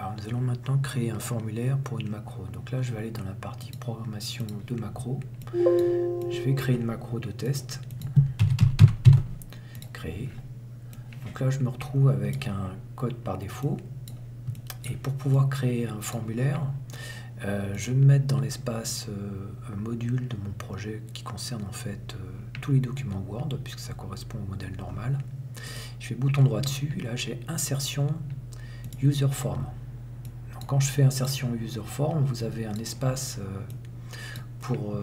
Alors nous allons maintenant créer un formulaire pour une macro. Donc là je vais aller dans la partie programmation de macro. Je vais créer une macro de test. Créer. Donc là je me retrouve avec un code par défaut. Et pour pouvoir créer un formulaire, je vais me mettre dans l'espace module de mon projet qui concerne en fait tous les documents Word, puisque ça correspond au modèle normal. Je fais bouton droit dessus, et là j'ai insertion user form. Donc quand je fais insertion user form, vous avez un espace pour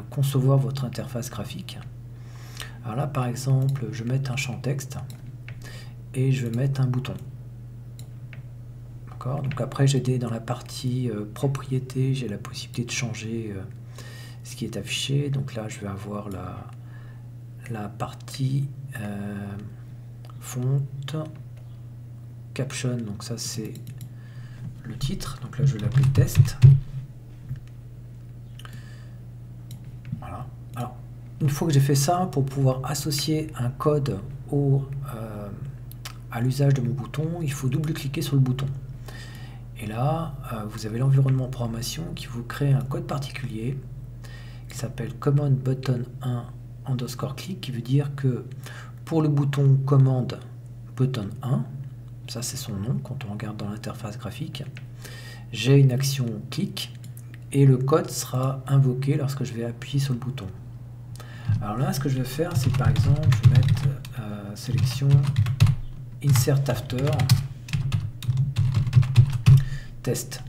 concevoir votre interface graphique. Alors là par exemple, je vais mettre un champ texte et je vais mettre un bouton. Donc après j'ai dans la partie propriété, j'ai la possibilité de changer ce qui est affiché. Donc là je vais avoir la partie font, caption, donc ça c'est le titre, donc là je vais l'appeler test. Voilà. Alors une fois que j'ai fait ça, pour pouvoir associer un code à l'usage de mon bouton, il faut double-cliquer sur le bouton. Et là, vous avez l'environnement programmation qui vous crée un code particulier qui s'appelle command button 1 underscore click, qui veut dire que pour le bouton commande button 1, ça c'est son nom quand on regarde dans l'interface graphique, j'ai une action clic et le code sera invoqué lorsque je vais appuyer sur le bouton. Alors là, ce que je vais faire, c'est par exemple, je vais mettre sélection insert after test.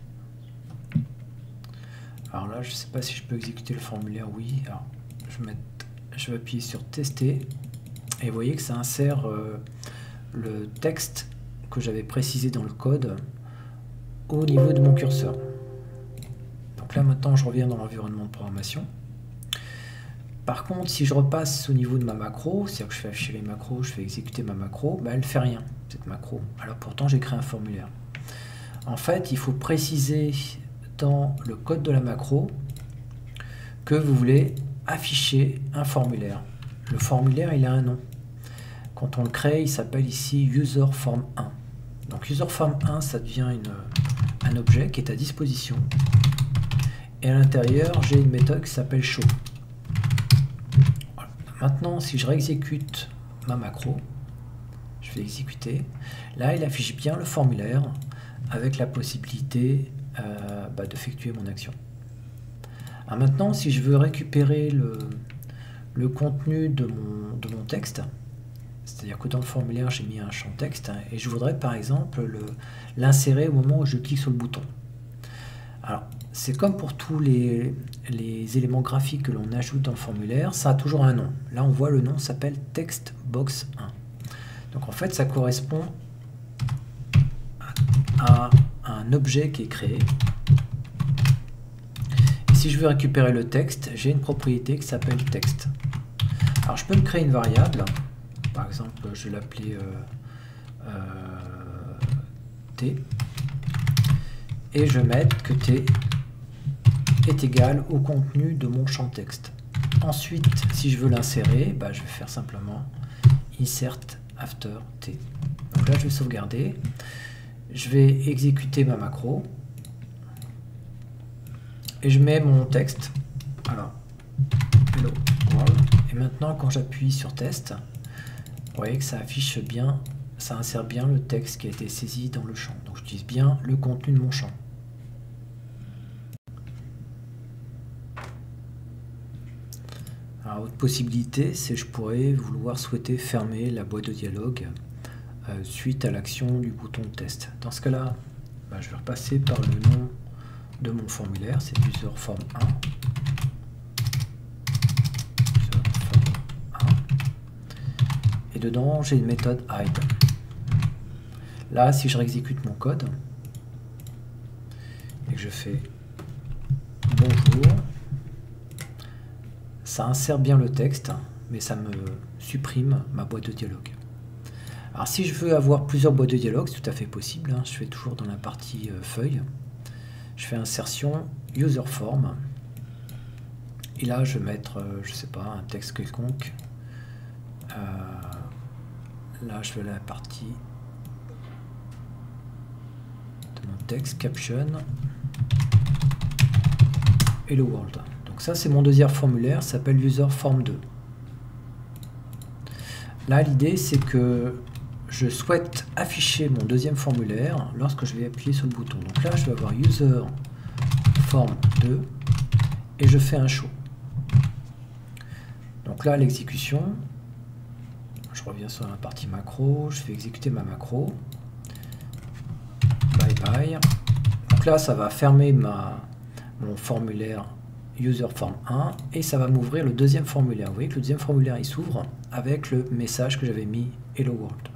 Alors là, je ne sais pas si je peux exécuter le formulaire. Oui. Alors, je vais appuyer sur tester et vous voyez que ça insère le texte que j'avais précisé dans le code au niveau de mon curseur. Donc là maintenant je reviens dans l'environnement de programmation. Par contre, si je repasse au niveau de ma macro, c'est-à-dire que je fais afficher les macros, je fais exécuter ma macro, elle ne fait rien, cette macro. Alors pourtant j'ai créé un formulaire. En fait, il faut préciser dans le code de la macro que vous voulez afficher un formulaire. Le formulaire, il a un nom. Quand on le crée, il s'appelle ici userForm1. Donc userForm1, ça devient un objet qui est à disposition. Et à l'intérieur, j'ai une méthode qui s'appelle show. Voilà. Maintenant, si je réexécute ma macro, je vais exécuter. Là, il affiche bien le formulaire avec la possibilité d'effectuer mon action. Alors maintenant, si je veux récupérer le contenu de mon texte, c'est-à-dire que dans le formulaire, j'ai mis un champ texte et je voudrais par exemple l'insérer au moment où je clique sur le bouton. Alors, c'est comme pour tous les éléments graphiques que l'on ajoute dans le formulaire, ça a toujours un nom. Là, on voit le nom s'appelle textbox 1. Donc en fait, ça correspond à un objet qui est créé. Et si je veux récupérer le texte, j'ai une propriété qui s'appelle texte. Alors je peux me créer une variable. Par exemple, je vais l'appeler t. Et je vais mettre que t est égal au contenu de mon champ texte. Ensuite, si je veux l'insérer, je vais faire simplement insert after t. Donc là, je vais sauvegarder. Je vais exécuter ma macro. Et je mets mon texte. Alors, hello world. Et maintenant, quand j'appuie sur test, vous voyez que ça affiche bien, ça insère bien le texte qui a été saisi dans le champ. Donc j'utilise bien le contenu de mon champ. Alors, autre possibilité, c'est que je pourrais souhaiter fermer la boîte de dialogue suite à l'action du bouton test. Dans ce cas-là, je vais repasser par le nom de mon formulaire, c'est userForm1. Et dedans, j'ai une méthode hide. Là, si je réexécute mon code et que je fais bonjour, ça insère bien le texte, mais ça me supprime ma boîte de dialogue. Alors si je veux avoir plusieurs boîtes de dialogue, c'est tout à fait possible, je fais toujours dans la partie feuille, je fais insertion userForm, et là je vais mettre, je sais pas, un texte quelconque. Là je vais à la partie de mon text caption Hello World. Donc ça c'est mon deuxième formulaire, ça s'appelle User Form 2. Là l'idée c'est que je souhaite afficher mon deuxième formulaire lorsque je vais appuyer sur le bouton. Donc là je vais avoir User Form 2 et je fais un show. Donc là l'exécution, je reviens sur la partie macro, je fais exécuter ma macro. Bye bye. Donc là ça va fermer mon formulaire User Form 1 et ça va m'ouvrir le deuxième formulaire. Vous voyez que le deuxième formulaire il s'ouvre avec le message que j'avais mis Hello World.